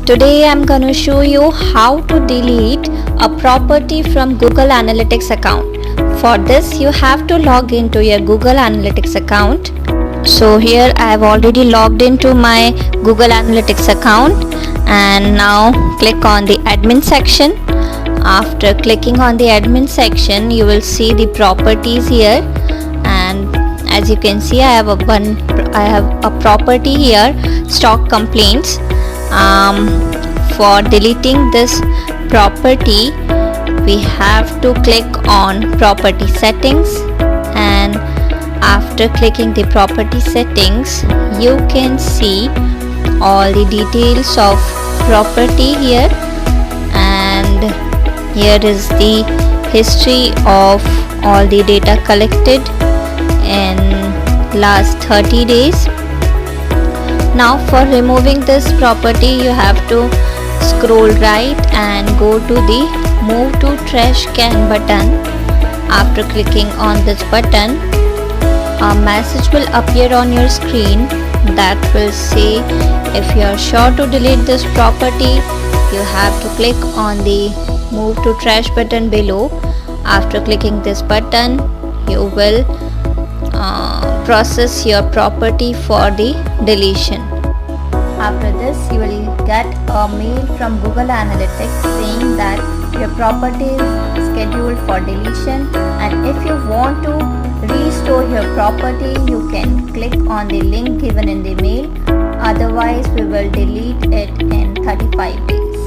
Today I'm going to show you how to delete a property from Google Analytics account. For this you have to log into your Google Analytics account. So here I have already logged into my Google Analytics account, and now click on the admin section. After clicking on the admin section, you will see the properties here, and as you can see I have a property here, stock complaints. For deleting this property we have to click on property settings, and after clicking the property settings you can see all the details of property here, and here is the history of all the data collected in last 30 days. Now for removing this property you have to scroll right and go to the move to trash can button. After clicking on this button, a message will appear on your screen that will say if you are sure to delete this property you have to click on the move to trash button below. After clicking this button you will process your property for the deletion. After this you will get a mail from Google Analytics saying that your property is scheduled for deletion, and if you want to restore your property you can click on the link given in the mail, otherwise we will delete it in 35 days.